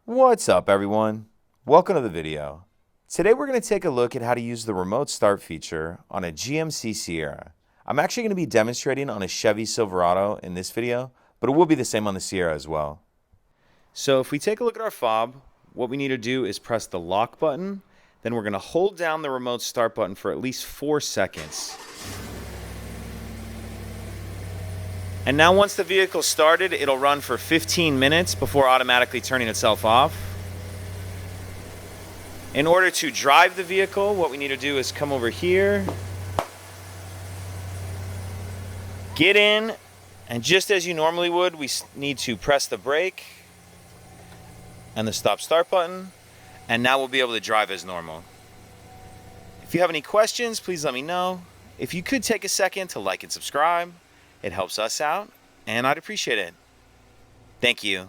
What's up, everyone? Welcome to the video. Today we're going to take a look at how to use the remote start feature on a GMC Sierra. I'm actually going to be demonstrating on a Chevy Silverado in this video, but it will be the same on the Sierra as well. So if we take a look at our fob, what we need to do is press the lock button, then we're going to hold down the remote start button for at least 4 seconds. And now once the vehicle started, it'll run for 15 minutes before automatically turning itself off. In order to drive the vehicle, what we need to do is come over here, get in, and just as you normally would, we need to press the brake and the stop start button, and now we'll be able to drive as normal. If you have any questions, please let me know. If you could take a second to like and subscribe, it helps us out, and I'd appreciate it. Thank you.